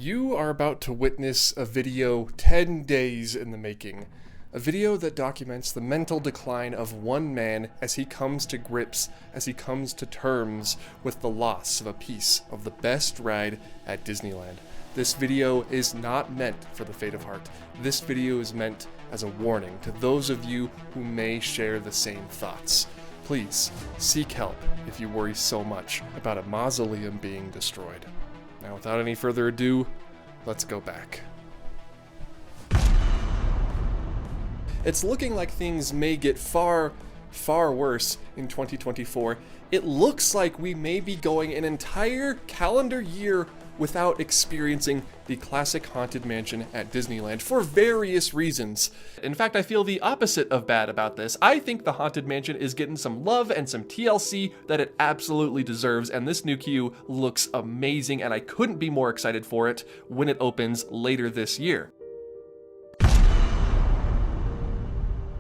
You are about to witness a video 10 days in the making. A video that documents the mental decline of one man as he comes to grips, as he comes to terms with the loss of a piece of the best ride at Disneyland. This video is not meant for the faint of heart. This video is meant as a warning to those of you who may share the same thoughts. Please, seek help if you worry so much about a mausoleum being destroyed. Now, without any further ado, let's go back. It's looking like things may get far worse in 2024. It looks like we may be going an entire calendar year without experiencing the classic Haunted Mansion at Disneyland for various reasons. In fact, I feel the opposite of bad about this. I think the Haunted Mansion is getting some love and some TLC that it absolutely deserves, and this new queue looks amazing, and I couldn't be more excited for it when it opens later this year.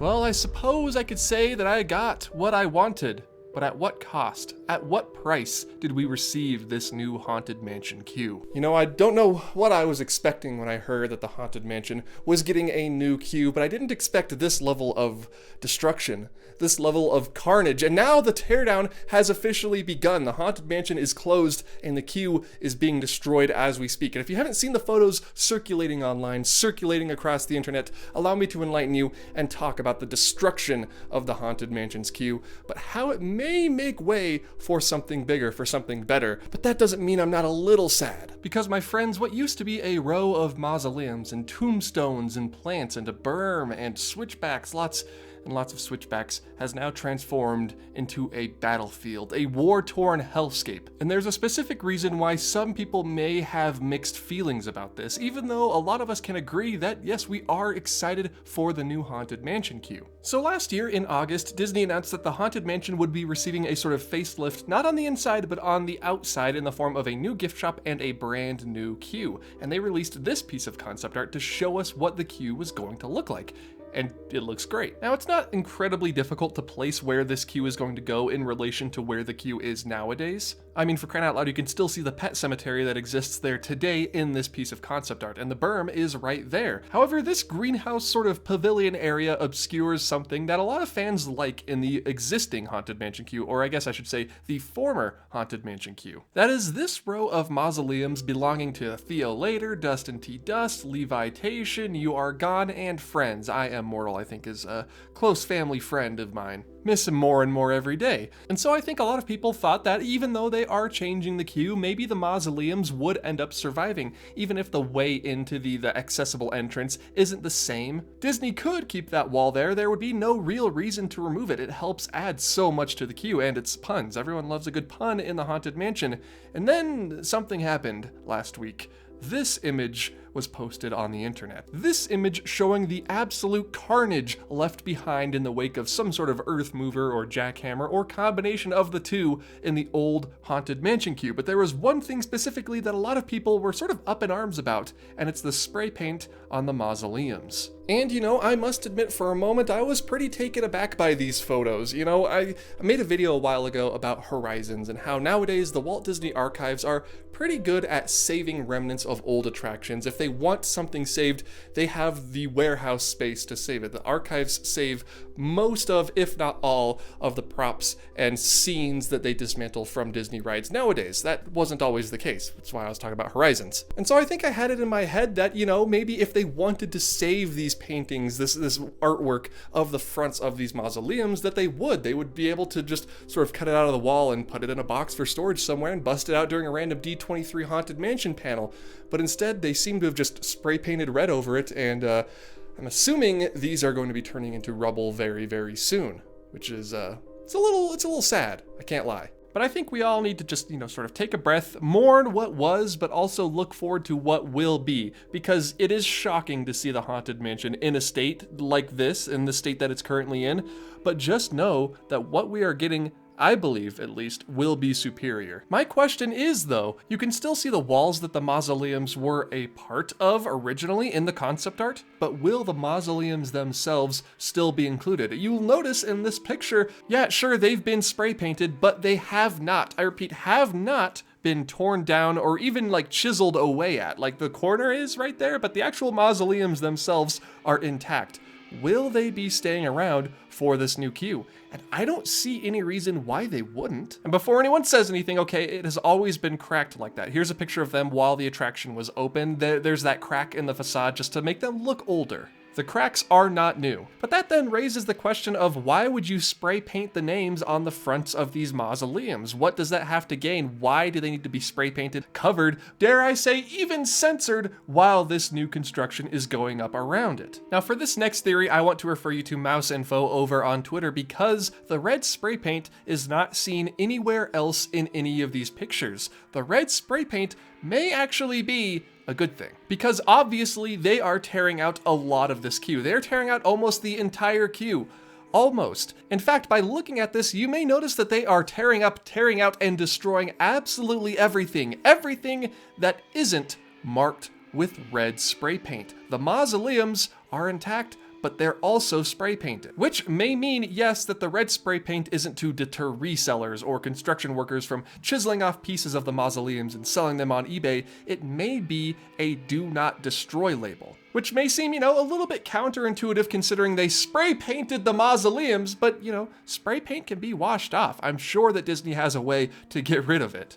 Well, I suppose I could say that I got what I wanted. But at what cost? At what price did we receive this new Haunted Mansion queue? You know, I don't know what I was expecting when I heard that the Haunted Mansion was getting a new queue, but I didn't expect this level of destruction, this level of carnage, and now the teardown has officially begun. The Haunted Mansion is closed, and the queue is being destroyed as we speak. And if you haven't seen the photos circulating online, circulating across the internet, allow me to enlighten you and talk about the destruction of the Haunted Mansion's queue, but how it may make way for something bigger, for something better. But that doesn't mean I'm not a little sad. Because, my friends, what used to be a row of mausoleums and tombstones and plants and a berm and switchbacks, lots of switchbacks, has now transformed into a battlefield, a war-torn hellscape. And there's a specific reason why some people may have mixed feelings about this, even though a lot of us can agree that, yes, we are excited for the new Haunted Mansion queue. So last year in August, Disney announced that the Haunted Mansion would be receiving a sort of facelift, not on the inside, but on the outside in the form of a new gift shop and a brand new queue. And they released this piece of concept art to show us what the queue was going to look like. And it looks great. Now, it's not incredibly difficult to place where this queue is going to go in relation to where the queue is nowadays. I mean, for crying out loud, you can still see the pet cemetery that exists there today in this piece of concept art, and the berm is right there. However, this greenhouse sort of pavilion area obscures something that a lot of fans like in the existing Haunted Mansion queue, or I guess I should say the former Haunted Mansion queue. That is this row of mausoleums belonging to Theo Later, Dustin T. Dust, Levitation, You Are Gone, and Friends. I Am Mortal, I think, is a close family friend of mine. Miss him more and more every day. And so I think a lot of people thought that even though they are changing the queue, maybe the mausoleums would end up surviving, even if the way into the accessible entrance isn't the same. Disney could keep that wall there. There would be no real reason to remove it. It helps add so much to the queue, and it's puns. Everyone loves a good pun in the Haunted Mansion. And then something happened last week. This image was posted on the internet. This image showing the absolute carnage left behind in the wake of some sort of earth mover or jackhammer or combination of the two in the old Haunted Mansion queue. But there was one thing specifically that a lot of people were sort of up in arms about, and it's the spray paint on the mausoleums. And, you know, I must admit for a moment I was pretty taken aback by these photos. You know, I made a video a while ago about Horizons and how nowadays the Walt Disney Archives are pretty good at saving remnants of old attractions. If they want something saved, they have the warehouse space to save it. The archives save most of, if not all, of the props and scenes that they dismantle from Disney rides nowadays. That wasn't always the case. That's why I was talking about Horizons. And so I think I had it in my head that, you know, maybe if they wanted to save these paintings, this artwork of the fronts of these mausoleums, that they would be able to just sort of cut it out of the wall and put it in a box for storage somewhere and bust it out during a random D23 Haunted Mansion panel. But instead, they seem to have just spray painted red over it, and I'm assuming these are going to be turning into rubble very, very soon, which is it's a little sad, I can't lie. But I think we all need to just, sort of take a breath, mourn what was, but also look forward to what will be, because it is shocking to see the Haunted Mansion in a state like this, in the state that it's currently in, but just know that what we are getting, I believe at least, will be superior. My question is, though, you can still see the walls that the mausoleums were a part of originally in the concept art, but will the mausoleums themselves still be included? You'll notice in this picture, yeah, sure, they've been spray painted, but they have not, I repeat, have not been torn down or even like chiseled away at. Like the corner is right there, but the actual mausoleums themselves are intact. Will they be staying around for this new queue? And I don't see any reason why they wouldn't. And before anyone says anything, okay, it has always been cracked like that. Here's a picture of them while the attraction was open. There's that crack in the facade just to make them look older. The cracks are not new. But that then raises the question of why would you spray paint the names on the fronts of these mausoleums? What does that have to gain? Why do they need to be spray painted, covered, dare I say even censored, while this new construction is going up around it? Now for this next theory, I want to refer you to Mouse Info over on Twitter because the red spray paint is not seen anywhere else in any of these pictures. The red spray paint may actually be a good thing, because obviously they are tearing out a lot of this queue. They're tearing out almost the entire queue. Almost. In fact, by looking at this, you may notice that they are tearing up, tearing out, and destroying absolutely everything. Everything that isn't marked with red spray paint. The mausoleums are intact, but they're also spray painted. Which may mean, yes, that the red spray paint isn't to deter resellers or construction workers from chiseling off pieces of the mausoleums and selling them on eBay. It may be a do not destroy label. Which may seem, a little bit counterintuitive considering they spray painted the mausoleums, but, spray paint can be washed off. I'm sure that Disney has a way to get rid of it.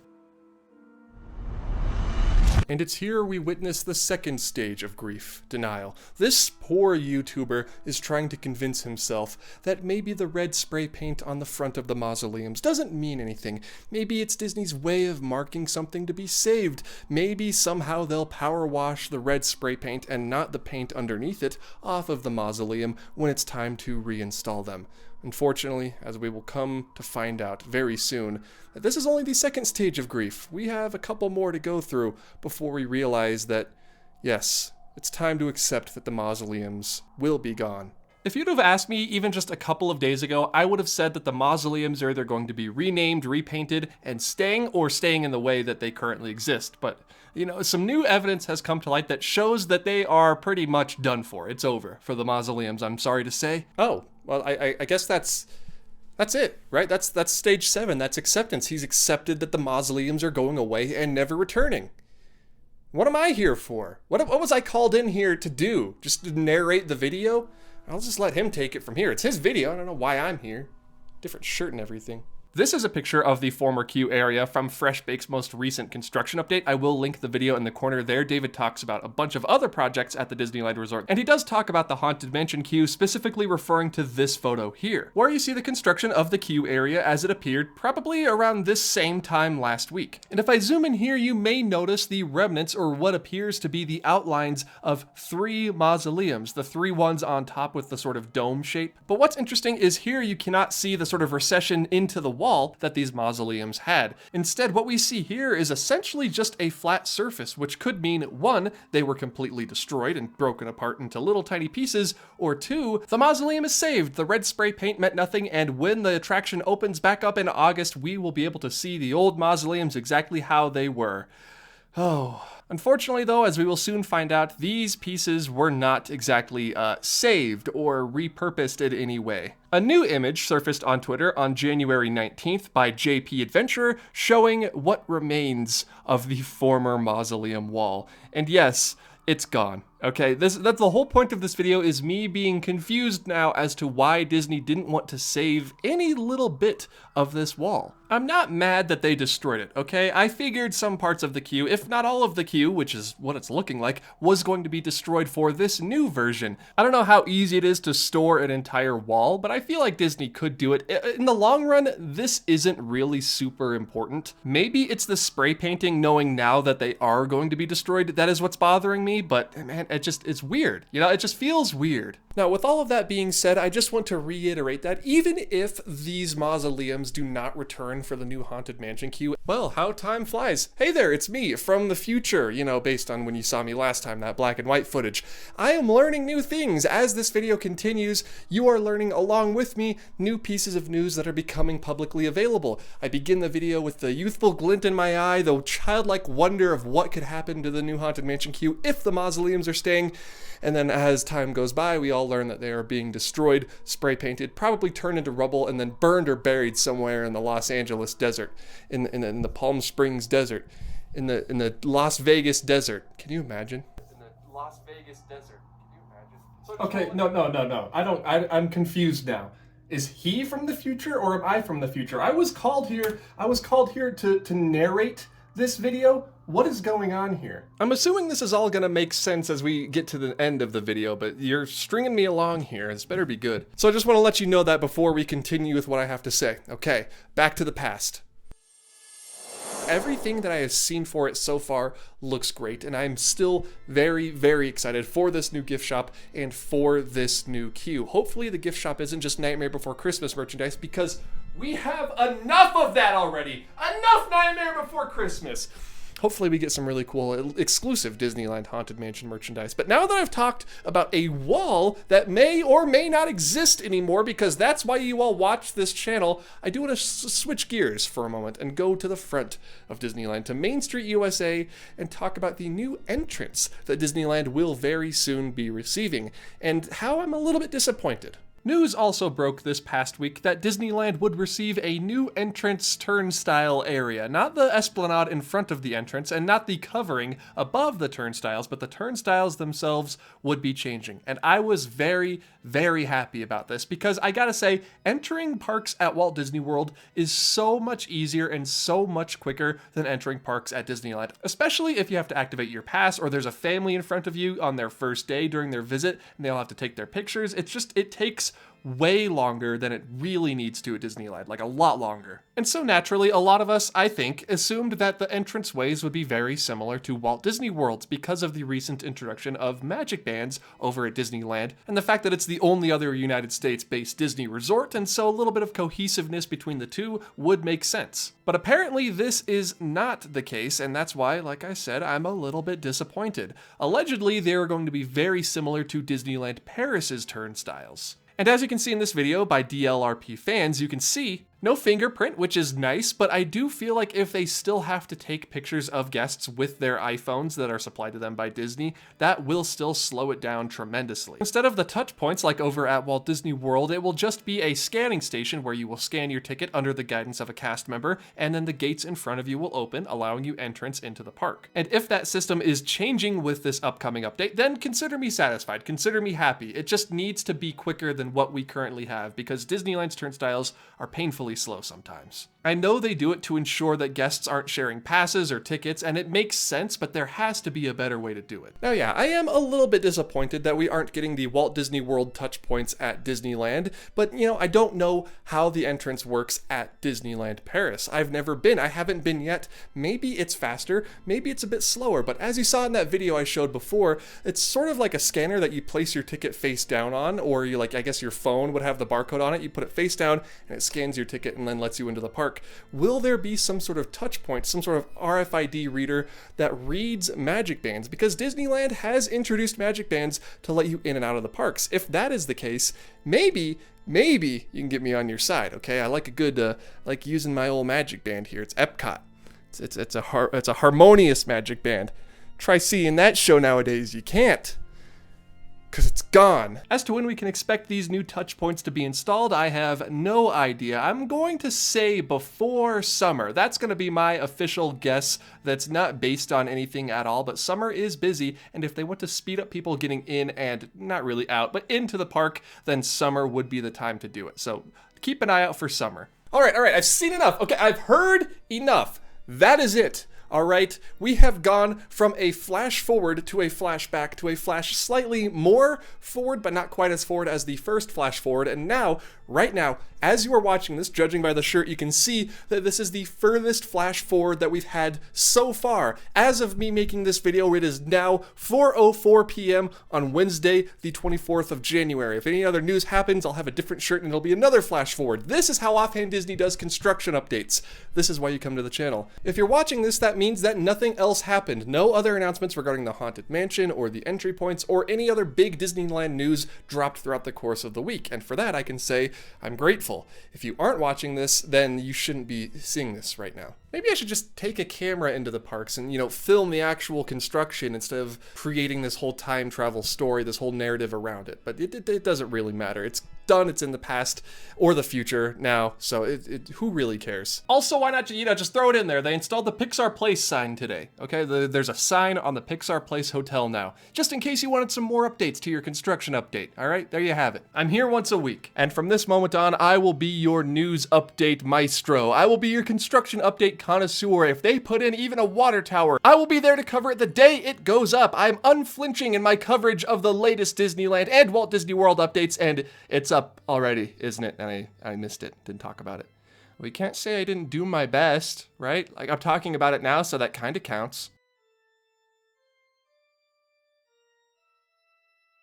And it's here we witness the second stage of grief, denial. This poor YouTuber is trying to convince himself that maybe the red spray paint on the front of the mausoleums doesn't mean anything. Maybe it's Disney's way of marking something to be saved. Maybe somehow they'll power wash the red spray paint and not the paint underneath it off of the mausoleum when it's time to reinstall them. Unfortunately, as we will come to find out very soon, that this is only the second stage of grief. We have a couple more to go through before we realize that, yes, it's time to accept that the mausoleums will be gone. If you'd have asked me even just a couple of days ago, I would have said that the mausoleums are either going to be renamed, repainted, and staying in the way that they currently exist. But, some new evidence has come to light that shows that they are pretty much done for. It's over for the mausoleums, I'm sorry to say. Oh, well, I guess that's it, right? That's stage 7. That's acceptance. He's accepted that the mausoleums are going away and never returning. What am I here for? What was I called in here to do? Just to narrate the video? I'll just let him take it from here. It's his video. I don't know why I'm here. Different shirt and everything. This is a picture of the former queue area from Fresh Bake's most recent construction update. I will link the video in the corner there. David talks about a bunch of other projects at the Disneyland Resort, and he does talk about the Haunted Mansion queue, specifically referring to this photo here, where you see the construction of the queue area as it appeared probably around this same time last week. And if I zoom in here, you may notice the remnants, or what appears to be the outlines of 3 mausoleums, the 3 ones on top with the sort of dome shape. But what's interesting is here you cannot see the sort of recession into the wall that these mausoleums had. Instead, what we see here is essentially just a flat surface, which could mean 1, they were completely destroyed and broken apart into little tiny pieces, or 2, the mausoleum is saved. The red spray paint meant nothing, and when the attraction opens back up in August, we will be able to see the old mausoleums exactly how they were. Oh. Unfortunately, though, as we will soon find out, these pieces were not exactly saved or repurposed in any way. A new image surfaced on Twitter on January 19th by JP Adventurer showing what remains of the former mausoleum wall. And yes, it's gone. Okay, that's the whole point of this video, is me being confused now as to why Disney didn't want to save any little bit of this wall. I'm not mad that they destroyed it, okay? I figured some parts of the queue, if not all of the queue, which is what it's looking like, was going to be destroyed for this new version. I don't know how easy it is to store an entire wall, but I feel like Disney could do it. In the long run, this isn't really super important. Maybe it's the spray painting, knowing now that they are going to be destroyed, that is what's bothering me, but man, it's weird. It just feels weird. Now, with all of that being said, I just want to reiterate that even if these mausoleums do not return for the new Haunted Mansion queue, well, how time flies. Hey there, it's me from the future, based on when you saw me last time, that black and white footage. I am learning new things. As this video continues, you are learning along with me new pieces of news that are becoming publicly available. I begin the video with the youthful glint in my eye, the childlike wonder of what could happen to the new Haunted Mansion queue if the mausoleums are staying. And then as time goes by, we all learn that they are being destroyed, spray painted, probably turned into rubble, and then burned or buried somewhere in the Los Angeles Angeles desert, in the Palm Springs desert, in the Las Vegas desert. Can you imagine? In the Las Vegas desert. Can you imagine? Okay, no. I'm confused now. Is he from the future or am I from the future? I was called here to narrate this video. What is going on here? I'm assuming this is all gonna make sense as we get to the end of the video, but you're stringing me along here. This better be good. So I just wanna let you know that before we continue with what I have to say. Okay, back to the past. Everything that I have seen for it so far looks great, and I'm still very, very excited for this new gift shop and for this new queue. Hopefully the gift shop isn't just Nightmare Before Christmas merchandise, because we have enough of that already. Enough Nightmare Before Christmas. Hopefully we get some really cool exclusive Disneyland Haunted Mansion merchandise. But now that I've talked about a wall that may or may not exist anymore, because that's why you all watch this channel, I do want to switch gears for a moment and go to the front of Disneyland, to Main Street, USA, and talk about the new entrance that Disneyland will very soon be receiving, and how I'm a little bit disappointed. News also broke this past week that Disneyland would receive a new entrance turnstile area. Not the esplanade in front of the entrance, and not the covering above the turnstiles, but the turnstiles themselves would be changing. And I was very, very happy about this, because I gotta say, entering parks at Walt Disney World is so much easier and so much quicker than entering parks at Disneyland. Especially if you have to activate your pass, or there's a family in front of you on their first day during their visit, and they'll have to take their pictures. It takes way longer than it really needs to at Disneyland, like a lot longer. And so naturally, a lot of us, I think, assumed that the entranceways would be very similar to Walt Disney World's because of the recent introduction of magic bands over at Disneyland, and the fact that it's the only other United States-based Disney resort, and so a little bit of cohesiveness between the two would make sense. But apparently this is not the case, and that's why, like I said, I'm a little bit disappointed. Allegedly, they are going to be very similar to Disneyland Paris's turnstiles. And as you can see in this video by DLRP fans, you can see no fingerprint, which is nice, but I do feel like if they still have to take pictures of guests with their iPhones that are supplied to them by Disney, that will still slow it down tremendously. Instead of the touch points like over at Walt Disney World, it will just be a scanning station where you will scan your ticket under the guidance of a cast member, and then the gates in front of you will open, allowing you entrance into the park. And if that system is changing with this upcoming update, then consider me satisfied, consider me happy. It just needs to be quicker than what we currently have, because Disneyland's turnstiles are painfully slow sometimes. I know they do it to ensure that guests aren't sharing passes or tickets, and it makes sense, but there has to be a better way to do it. Now yeah, I am a little bit disappointed that we aren't getting the Walt Disney World touch points at Disneyland, but I don't know how the entrance works at Disneyland Paris. I've never been, I haven't been yet. Maybe it's faster, maybe it's a bit slower, but as you saw in that video I showed before, it's sort of like a scanner that you place your ticket face down on, or you I guess your phone would have the barcode on it, you put it face down, and it scans your ticket and then lets you into the park. Will there be some sort of touch point, some sort of RFID reader that reads magic bands? Because Disneyland has introduced magic bands to let you in and out of the parks. If that is the case, maybe you can get me on your side, okay? I like a good, like using my old magic band here. It's Epcot. It's a harmonious magic band. Try seeing that show nowadays. You can't, because it's gone. As to when we can expect these new touch points to be installed, I have no idea. I'm going to say before summer. That's going to be my official guess. That's not based on anything at all, but summer is busy, and if they want to speed up people getting in and not really out, but into the park, then summer would be the time to do it. So keep an eye out for summer. All right, I've seen enough. Okay, I've heard enough. That is it. All right, we have gone from a flash forward to a flashback to a flash slightly more forward, but not quite as forward as the first flash forward. And now, right now, as you are watching this, judging by the shirt, you can see that this is the furthest flash forward that we've had so far. As of me making this video, it is now 4:04 p.m. on Wednesday, the 24th of January. If any other news happens, I'll have a different shirt and it'll be another flash forward. This is how Offhand Disney does construction updates. This is why you come to the channel. If you're watching this, that means that nothing else happened. No other announcements regarding the Haunted Mansion or the entry points or any other big Disneyland news dropped throughout the course of the week. And for that, I can say I'm grateful. If you aren't watching this, then you shouldn't be seeing this right now. Maybe I should just take a camera into the parks and, film the actual construction instead of creating this whole time travel story, this whole narrative around it. But it doesn't really matter. It's done. It's in the past or the future now, so who really cares? Also, why not, just throw it in there. They installed the Pixar Place sign today, okay? There's a sign on the Pixar Place hotel now, just in case you wanted some more updates to your construction update, all right? There you have it. I'm here once a week, and from this moment on, I will be your news update maestro. I will be your construction update connoisseur. If they put in even a water tower, I will be there to cover it the day it goes up. I'm unflinching in my coverage of the latest Disneyland and Walt Disney World updates, and it's up already, isn't it? And I missed it, didn't talk about it. We can't say I didn't do my best, right? Like, I'm talking about it now, so that kind of counts.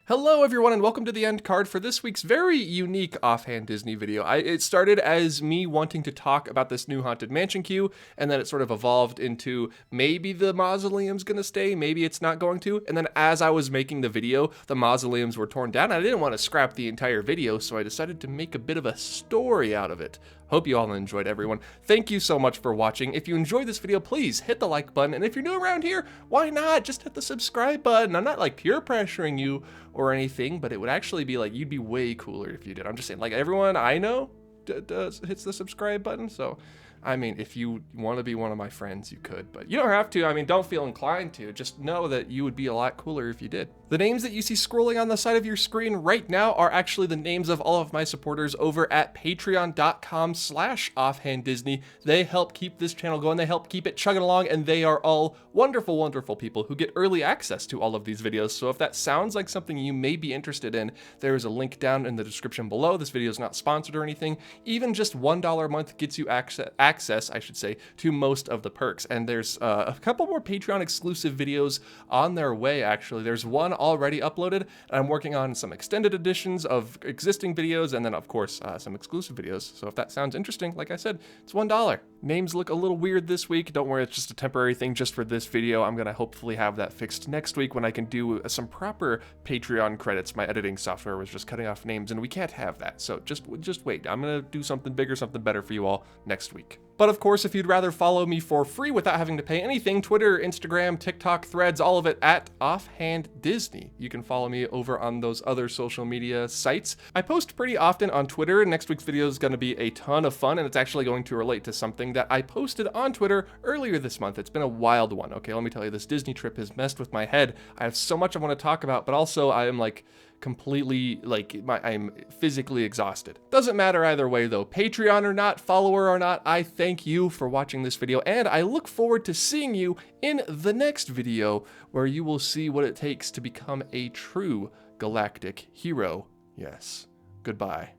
Hello everyone and welcome to the end card for this week's very unique Offhand Disney video. It started as me wanting to talk about this new Haunted Mansion queue, and then it sort of evolved into maybe the mausoleum's gonna stay, maybe it's not going to, and then as I was making the video, the mausoleums were torn down. I didn't want to scrap the entire video, so I decided to make a bit of a story out of it. Hope you all enjoyed, everyone. Thank you so much for watching. If you enjoyed this video, please hit the like button, and if you're new around here, why not? Just hit the subscribe button. I'm not like peer pressuring you or anything, but it would actually be like, you'd be way cooler if you did. I'm just saying, like, everyone I know hits the subscribe button, so I mean, if you want to be one of my friends, you could, but you don't have to. I mean, don't feel inclined to. Just know that you would be a lot cooler if you did. The names that you see scrolling on the side of your screen right now are actually the names of all of my supporters over at patreon.com/offhanddisney. They help keep this channel going. They help keep it chugging along, and they are all wonderful, wonderful people who get early access to all of these videos. So if that sounds like something you may be interested in, there is a link down in the description below. This video is not sponsored or anything. Even just $1 a month gets you access, I should say, to most of the perks. And there's a couple more Patreon exclusive videos on their way, actually. There's one already uploaded, and I'm working on some extended editions of existing videos, and then of course some exclusive videos. So if that sounds interesting, like I said, it's $1. Names look a little weird this week. Don't worry, it's just a temporary thing just for this video. I'm gonna hopefully have that fixed next week when I can do some proper Patreon credits. My editing software was just cutting off names, and we can't have that. So just wait. I'm gonna do something bigger, something better for you all next week. But of course, if you'd rather follow me for free without having to pay anything, Twitter, Instagram, TikTok, Threads, all of it at Offhand Disney. You can follow me over on those other social media sites. I post pretty often on Twitter, and next week's video is going to be a ton of fun, and it's actually going to relate to something that I posted on Twitter earlier this month. It's been a wild one, okay? Let me tell you, this Disney trip has messed with my head. I have so much I want to talk about, but also I am like completely, like, I'm physically exhausted. Doesn't matter either way though. Patreon or not, follower or not, I thank you for watching this video, and I look forward to seeing you in the next video where you will see what it takes to become a true galactic hero. Yes. Goodbye.